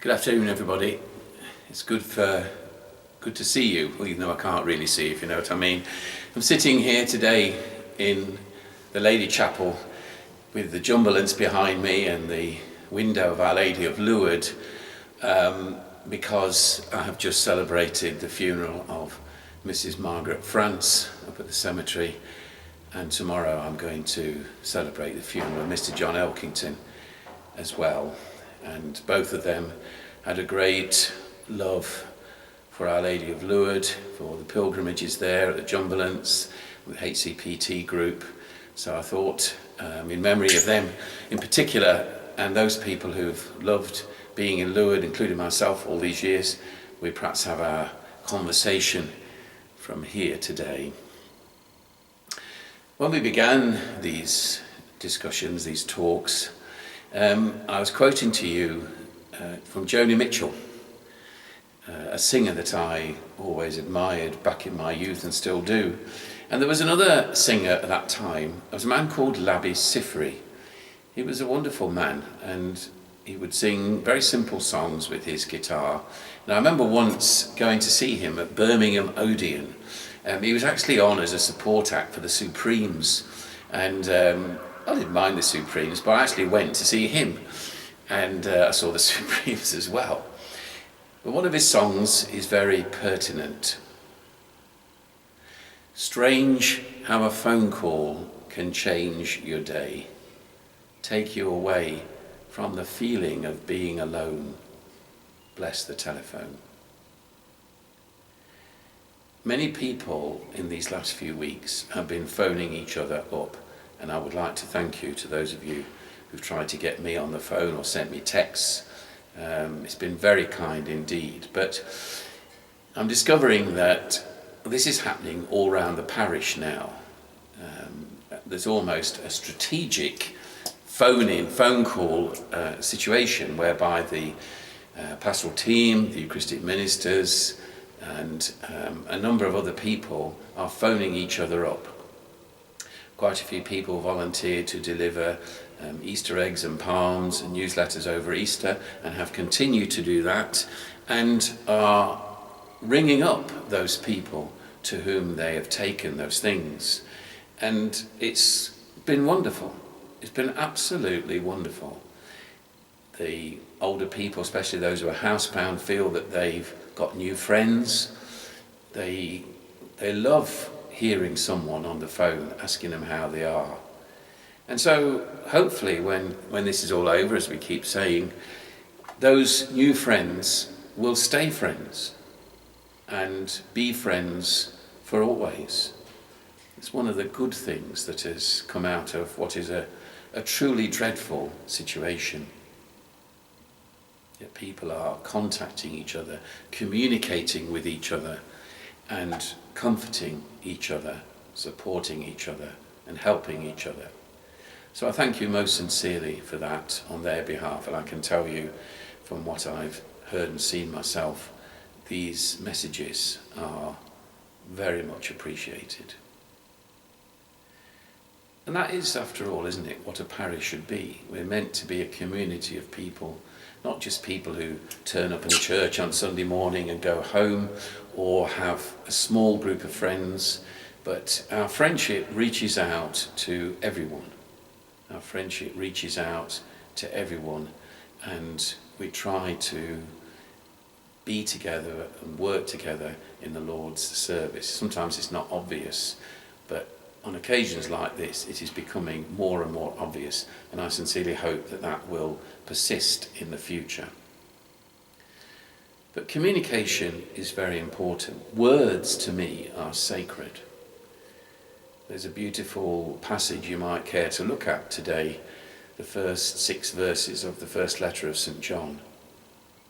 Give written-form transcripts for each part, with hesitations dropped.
Good afternoon, everybody. It's good to see you, well, even though I can't really see, if you know what I mean. I'm sitting here today in the Lady Chapel with the jumbulance behind me and the window of Our Lady of Lourdes because I have just celebrated the funeral of Mrs. Margaret France up at the cemetery, and tomorrow I'm going to celebrate the funeral of Mr. John Elkington as well. And both of them had a great love for Our Lady of Lourdes, for the pilgrimages there at the Jumbulance, with the HCPT group. So I thought, in memory of them in particular, and those people who've loved being in Lourdes, including myself all these years, we perhaps have our conversation from here today. When we began these discussions, these talks, I was quoting to you from Joni Mitchell, a singer that I always admired back in my youth and still do. And there was another singer at that time. There was a man called Labby Sifri. He was a wonderful man, and he would sing very simple songs with his guitar. And I remember once going to see him at Birmingham Odeon. He was actually on as a support act for the Supremes, and I didn't mind the Supremes, but I actually went to see him, and I saw the Supremes as well. But one of his songs is very pertinent. Strange how a phone call can change your day, take you away from the feeling of being alone. Bless the telephone. Many people in these last few weeks have been phoning each other up, and I would like to thank you to those of you who've tried to get me on the phone or sent me texts. It's been very kind indeed, but I'm discovering that this is happening all around the parish now. There's almost a strategic phone call situation whereby the pastoral team, the Eucharistic ministers, and a number of other people are phoning each other up. Quite a few people volunteered to deliver Easter eggs and palms and newsletters over Easter, and have continued to do that, and are ringing up those people to whom they have taken those things. And it's been wonderful. It's been absolutely wonderful. The older people, especially those who are housebound, feel that they've got new friends. They love hearing someone on the phone asking them how they are. And so hopefully when this is all over, as we keep saying, those new friends will stay friends and be friends for always. It's one of the good things that has come out of what is a truly dreadful situation. Yet people are contacting each other, communicating with each other, and comforting each other, supporting each other, and helping each other. So I thank you most sincerely for that on their behalf, and I can tell you from what I've heard and seen myself, these messages are very much appreciated. And that is, after all, isn't it, what a parish should be. We're meant to be a community of people, not just people who turn up in a church on Sunday morning and go home, or have a small group of friends, but our friendship reaches out to everyone. Our friendship reaches out to everyone, and we try to be together and work together in the Lord's service. Sometimes it's not obvious, but on occasions like this, it is becoming more and more obvious, and I sincerely hope that that will persist in the future. But communication is very important. Words, to me, are sacred. There's a beautiful passage you might care to look at today, the first 6 verses of the first letter of St. John.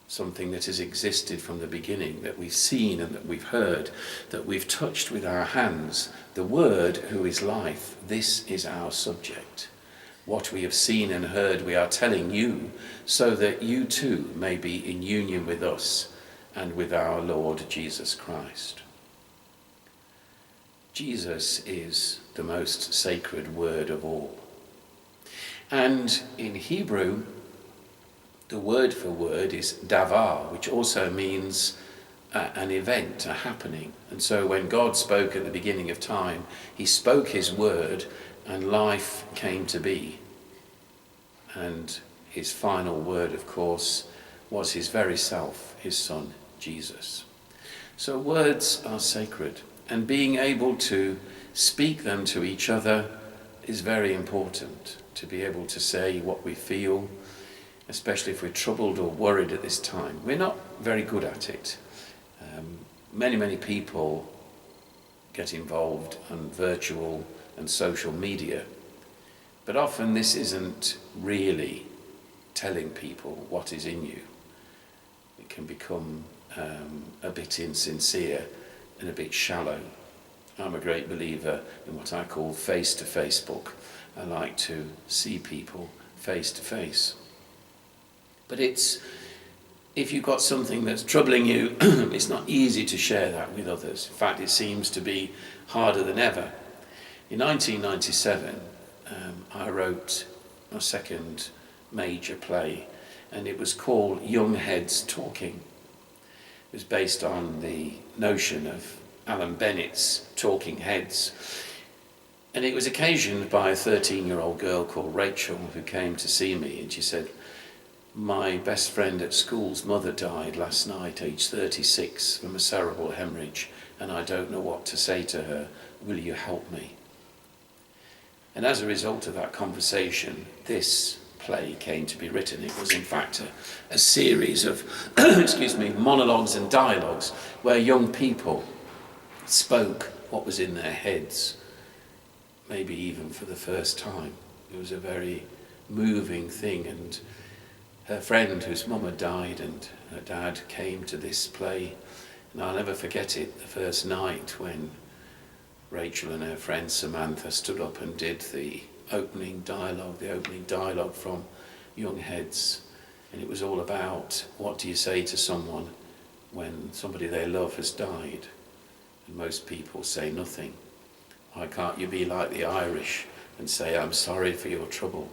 Something that has existed from the beginning, that we've seen and that we've heard, that we've touched with our hands. The Word, who is life, this is our subject. What we have seen and heard we are telling you, so that you too may be in union with us and with our Lord Jesus Christ. Jesus is the most sacred word of all. And in Hebrew, The word for word is davar, which also means an event, a happening. And so when God spoke at the beginning of time, he spoke his word and life came to be. And his final word, of course, was his very self, his son, Jesus. So words are sacred, and being able to speak them to each other is very important. To be able to say what we feel, especially if we're troubled or worried at this time. We're not very good at it. Many people get involved on virtual and social media, but often this isn't really telling people what is in you. It can become a bit insincere and a bit shallow. I'm a great believer in what I call face-to-face book. I like to see people face-to-face. But if you've got something that's troubling you, it's not easy to share that with others. In fact, it seems to be harder than ever. In 1997, I wrote my second major play, and it was called Young Heads Talking. It was based on the notion of Alan Bennett's Talking Heads. And it was occasioned by a 13-year-old girl called Rachel who came to see me, and she said, "My best friend at school's mother died last night, aged 36, from a cerebral hemorrhage, and I don't know what to say to her. Will you help me?" And as a result of that conversation, this play came to be written. It was in fact a series of monologues and dialogues where young people spoke what was in their heads, maybe even for the first time. It was a very moving thing, and her friend whose mum had died and her dad came to this play, and I'll never forget it, the first night when Rachel and her friend Samantha stood up and did the opening dialogue from Young Heads, and it was all about what do you say to someone when somebody they love has died, and most people say nothing. Why can't you be like the Irish and say, "I'm sorry for your trouble"?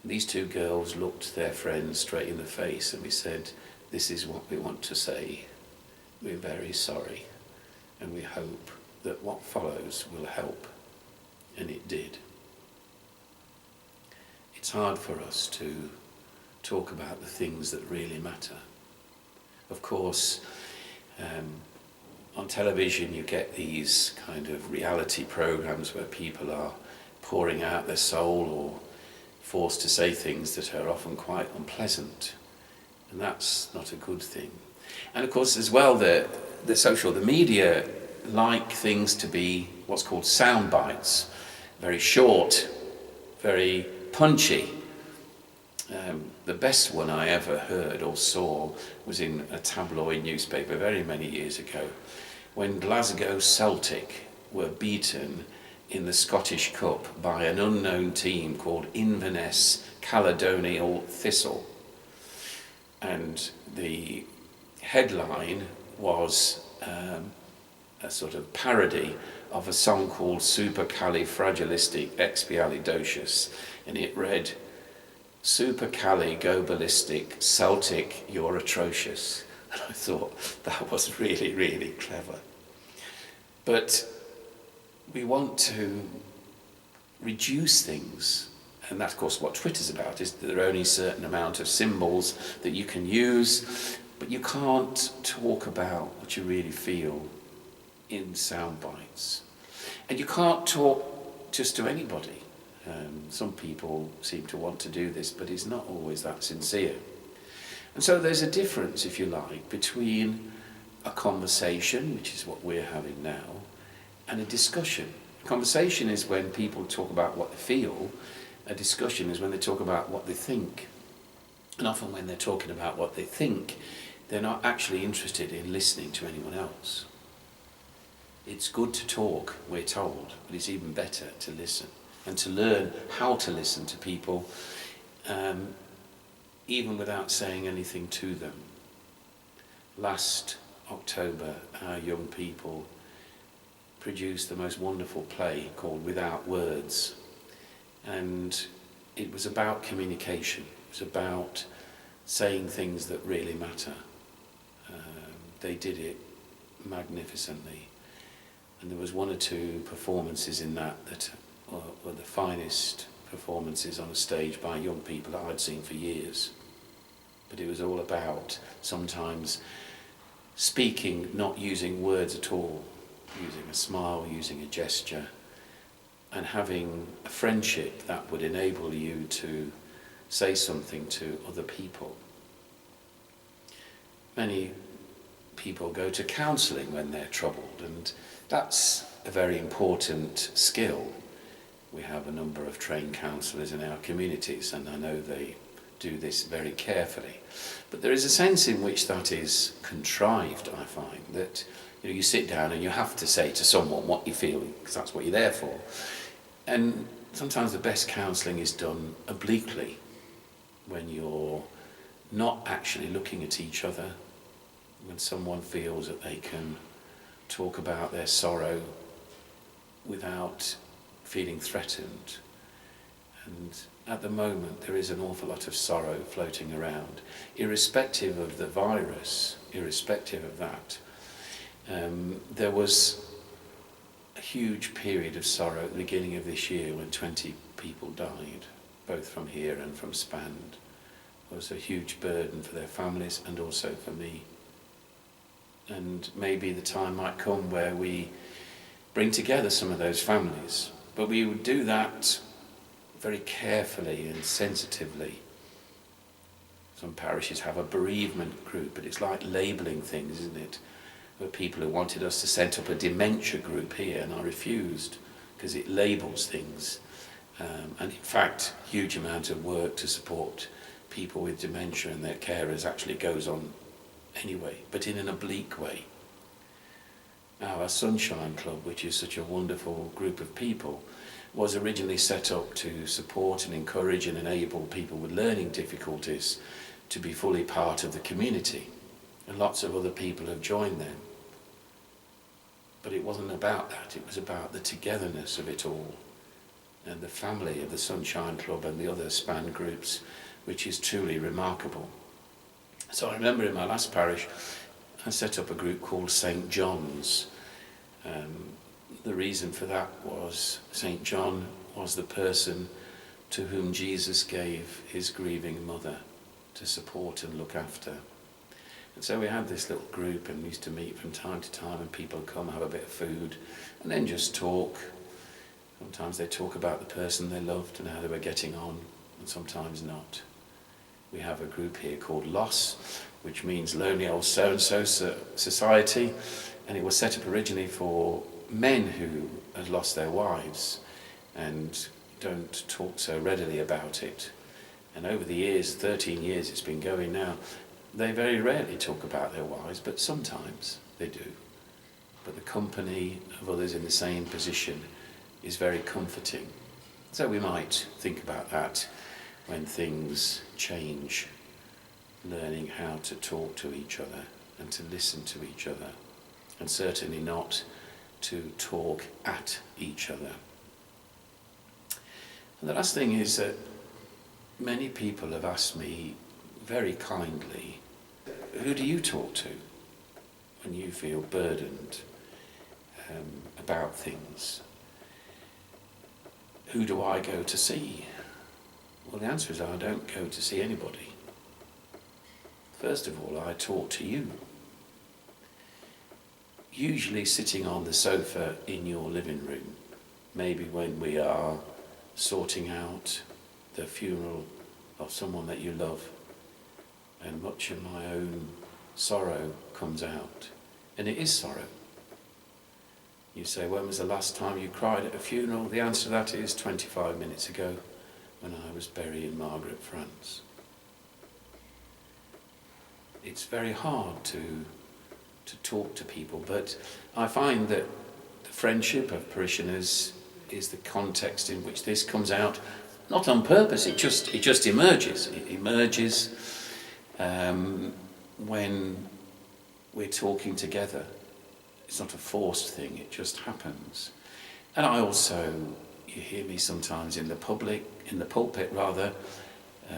And these two girls looked their friends straight in the face, and we said, "This is what we want to say. We're very sorry, and we hope that what follows will help." And it did. It's hard for us to talk about the things that really matter. Of course, on television you get these kind of reality programs where people are pouring out their soul or forced to say things that are often quite unpleasant, and that's not a good thing. And of course as well the media like things to be what's called sound bites, very short, very punchy. The best one I ever heard or saw was in a tabloid newspaper very many years ago, when Glasgow Celtic were beaten in the Scottish Cup by an unknown team called Inverness Caledonian Thistle. And the headline was a sort of parody of a song called Supercalifragilisticexpialidocious, and it read, "Supercali, go ballistic, Celtic, you're atrocious." And I thought that was really, really clever. But we want to reduce things, and that's of course what Twitter's about, is that there are only a certain amount of symbols that you can use, but you can't talk about what you really feel in sound bites. And you can't talk just to anybody. Some people seem to want to do this, but it's not always that sincere. And so there's a difference, if you like, between a conversation, which is what we're having now, and a discussion. A conversation is when people talk about what they feel. A discussion is when they talk about what they think. And often when they're talking about what they think, they're not actually interested in listening to anyone else. It's good to talk, we're told, but it's even better to listen and to learn how to listen to people, even without saying anything to them. Last October, our young people produced the most wonderful play called Without Words, and it was about communication. It was about saying things that really matter. They did it magnificently. And there was one or two performances in that were the finest performances on a stage by young people that I'd seen for years. But it was all about sometimes speaking, not using words at all, using a smile, using a gesture, and having a friendship that would enable you to say something to other people. Many people go to counselling when they're troubled, and that's a very important skill. We have a number of trained counsellors in our communities, and I know they do this very carefully. But there is a sense in which that is contrived, I find, that you sit down and you have to say to someone what you feel, because that's what you're there for. And sometimes the best counselling is done obliquely, when you're not actually looking at each other, when someone feels that they can talk about their sorrow without feeling threatened. And at the moment there is an awful lot of sorrow floating around, irrespective of the virus, irrespective of that. There was a huge period of sorrow at the beginning of this year when 20 people died, both from here and from Spand. It was a huge burden for their families and also for me. And maybe the time might come where we bring together some of those families, but we would do that very carefully and sensitively. Some parishes have a bereavement group, but it's like labelling things, isn't it? There were people who wanted us to set up a dementia group here, and I refused because it labels things. And in fact, huge amount of work to support people with dementia and their carers actually goes on anyway, but in an oblique way. Our Sunshine Club, which is such a wonderful group of people, was originally set up to support and encourage and enable people with learning difficulties to be fully part of the community. And lots of other people have joined them. But it wasn't about that, it was about the togetherness of it all, and the family of the Sunshine Club and the other SPAN groups, which is truly remarkable. So I remember in my last parish, I set up a group called St. John's. The reason for that was St. John was the person to whom Jesus gave his grieving mother to support and look after. And so we had this little group and we used to meet from time to time, and people would come, have a bit of food and then just talk. Sometimes they talk about the person they loved and how they were getting on, and sometimes not. We have a group here called LOS, which means Lonely Old So-and-So Society, and it was set up originally for men who had lost their wives and don't talk so readily about it. And over the years, 13 years it's been going now, they very rarely talk about their wives, but sometimes they do. But the company of others in the same position is very comforting. So we might think about that when things change, learning how to talk to each other and to listen to each other, and certainly not to talk at each other. And the last thing is that many people have asked me very kindly, who do you talk to when you feel burdened about things? Who do I go to see? Well, the answer is I don't go to see anybody. First of all, I talk to you. Usually sitting on the sofa in your living room, maybe when we are sorting out the funeral of someone that you love, and much of my own sorrow comes out. And it is sorrow. You say, when was the last time you cried at a funeral? The answer to that is 25 minutes ago, when I was burying Margaret France. It's very hard to talk to people, but I find that the friendship of parishioners is the context in which this comes out, not on purpose, it just emerges. It emerges when we're talking together. It's not a forced thing, it just happens. And I also, you hear me sometimes in the pulpit,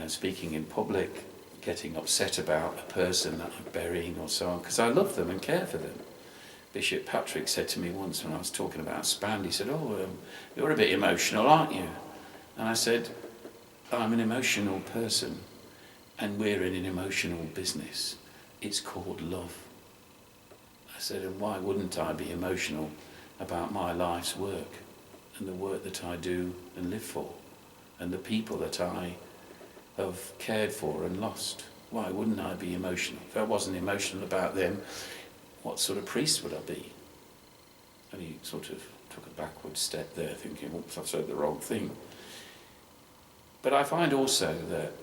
speaking in public, getting upset about a person that I'm burying or so on, because I love them and care for them. Bishop Patrick said to me once when I was talking about Spand, he said, you're a bit emotional, aren't you? And I said, I'm an emotional person, and we're in an emotional business. It's called love. I said, and why wouldn't I be emotional about my life's work and the work that I do and live for and the people that I have cared for and lost? Why wouldn't I be emotional? If I wasn't emotional about them, what sort of priest would I be? And he sort of took a backward step there, thinking, oops, I've said the wrong thing. But I find also that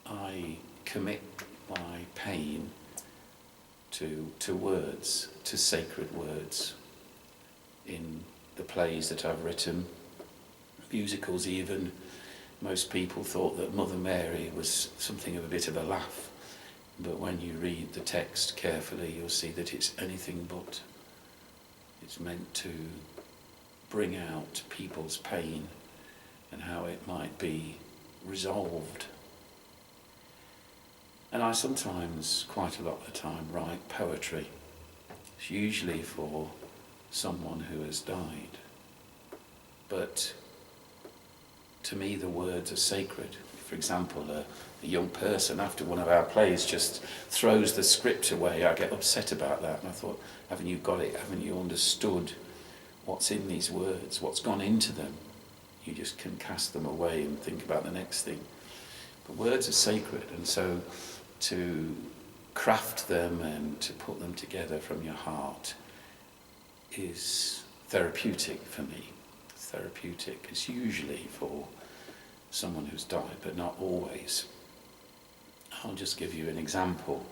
I commit my pain to words, to sacred words, in the plays that I've written, musicals even. Most people thought that Mother Mary was something of a bit of a laugh, but when you read the text carefully, you'll see that it's anything but. It's meant to bring out people's pain and how it might be resolved. And I sometimes, quite a lot of the time, write poetry. It's usually for someone who has died. But to me, the words are sacred. For example, a young person after one of our plays just throws the script away. I get upset about that. And I thought, haven't you got it? Haven't you understood what's in these words? What's gone into them? You just can cast them away and think about the next thing. But words are sacred, and so to craft them and to put them together from your heart is therapeutic for me. Therapeutic is usually for someone who's died, but not always. I'll just give you an example.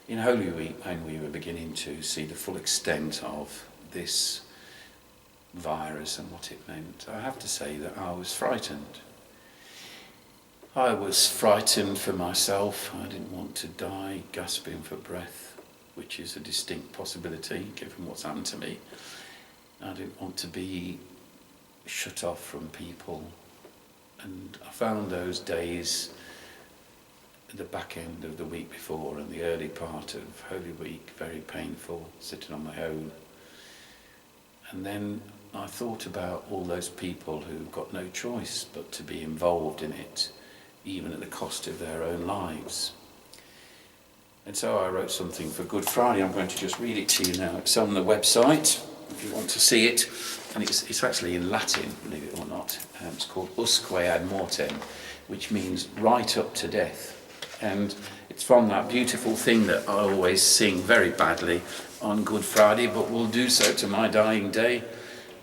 In Holy Week, when we were beginning to see the full extent of this virus and what it meant, I have to say that I was frightened. I was frightened for myself. I didn't want to die gasping for breath, which is a distinct possibility given what's happened to me. I didn't want to be shut off from people. And I found those days at the back end of the week before and the early part of Holy Week very painful, sitting on my own. And then I thought about all those people who've got no choice but to be involved in it, even at the cost of their own lives. And so I wrote something for Good Friday. I'm going to just read it to you now. It's on the website, if you want to see it. And it's actually in Latin, believe it or not. It's called Usque ad mortem, which means right up to death. And it's from that beautiful thing that I always sing very badly on Good Friday, but will do so to my dying day.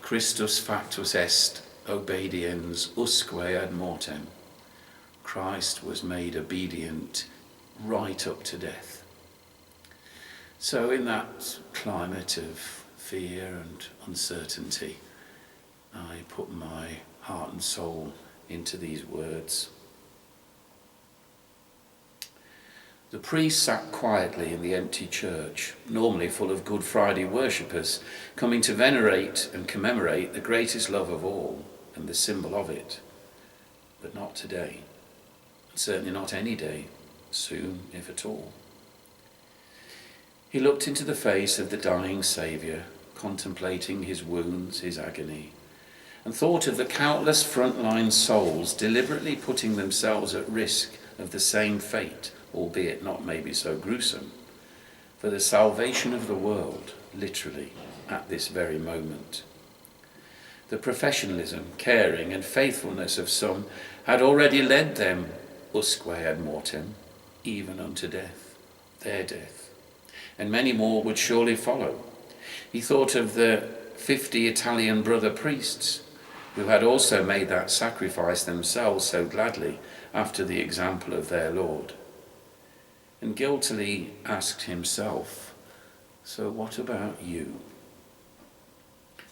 Christus factus est obediens usque ad mortem. Christ was made obedient right up to death. So in that climate of fear and uncertainty, I put my heart and soul into these words. The priest sat quietly in the empty church, normally full of Good Friday worshippers, coming to venerate and commemorate the greatest love of all and the symbol of it. But not today. Certainly not any day, soon, if at all. He looked into the face of the dying Saviour, contemplating his wounds, his agony, and thought of the countless frontline souls deliberately putting themselves at risk of the same fate, albeit not maybe so gruesome, for the salvation of the world, literally, at this very moment. The professionalism, caring, and faithfulness of some had already led them usque ad mortem, even unto death, their death, and many more would surely follow. He thought of the 50 Italian brother priests who had also made that sacrifice themselves so gladly after the example of their Lord, and guiltily asked himself, so what about you?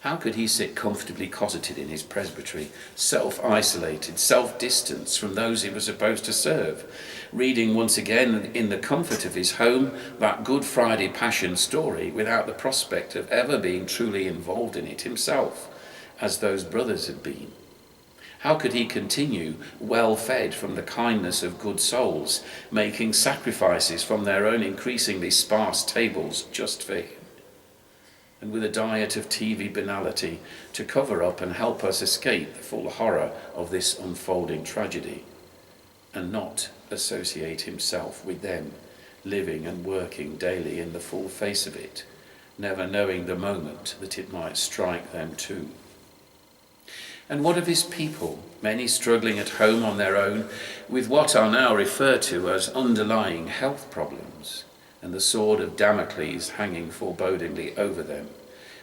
How could he sit comfortably cosseted in his presbytery, self-isolated, self-distanced from those he was supposed to serve, reading once again in the comfort of his home that Good Friday Passion story without the prospect of ever being truly involved in it himself, as those brothers had been? How could he continue well fed from the kindness of good souls, making sacrifices from their own increasingly sparse tables just for him? And with a diet of TV banality to cover up and help us escape the full horror of this unfolding tragedy, and not associate himself with them, living and working daily in the full face of it, never knowing the moment that it might strike them too. And what of his people, many struggling at home on their own with what are now referred to as underlying health problems, and the sword of Damocles hanging forebodingly over them,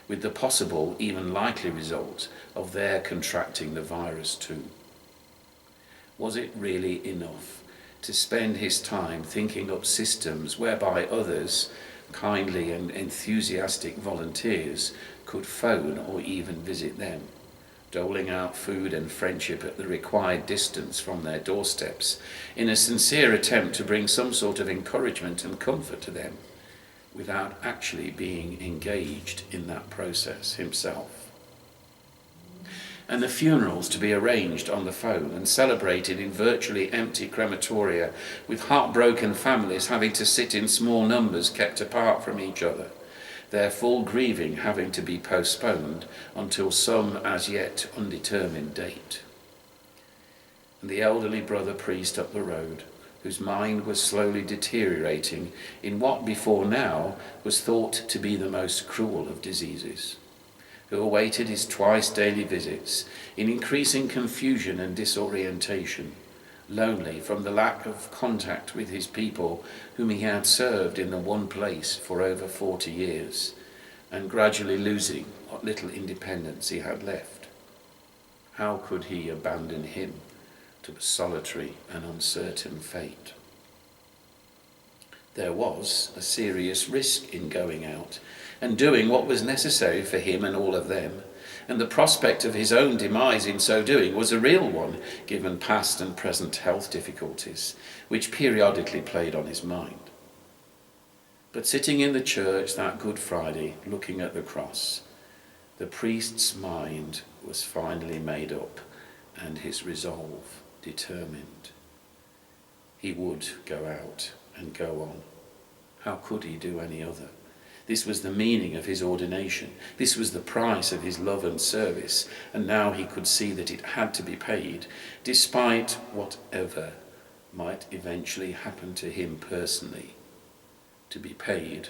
with the possible, even likely result of their contracting the virus too? Was it really enough to spend his time thinking up systems whereby others, kindly and enthusiastic volunteers, could phone or even visit them, doling out food and friendship at the required distance from their doorsteps, in a sincere attempt to bring some sort of encouragement and comfort to them, without actually being engaged in that process himself? And the funerals to be arranged on the phone and celebrated in virtually empty crematoria, with heartbroken families having to sit in small numbers kept apart from each other, their full grieving having to be postponed until some as yet undetermined date. And the elderly brother priest up the road, whose mind was slowly deteriorating in what before now was thought to be the most cruel of diseases, who awaited his twice daily visits in increasing confusion and disorientation, lonely from the lack of contact with his people whom he had served in the one place for over 40 years, and gradually losing what little independence he had left. How could he abandon him to a solitary and uncertain fate? There was a serious risk in going out and doing what was necessary for him and all of them, and the prospect of his own demise in so doing was a real one, given past and present health difficulties, which periodically played on his mind. But sitting in the church that Good Friday, looking at the cross, the priest's mind was finally made up and his resolve determined. He would go out and go on. How could he do any other? This was the meaning of his ordination. This was the price of his love and service, and now he could see that it had to be paid, despite whatever might eventually happen to him personally, to be paid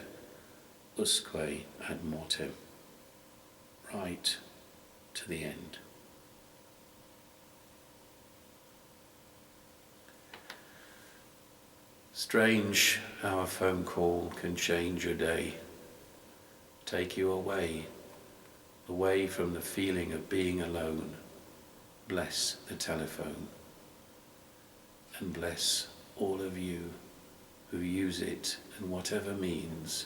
usque ad mortem, right to the end. Strange how a phone call can change your day, take you away from the feeling of being alone. Bless the telephone, and bless all of you who use it in whatever means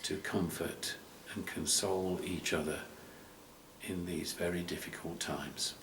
to comfort and console each other in these very difficult times.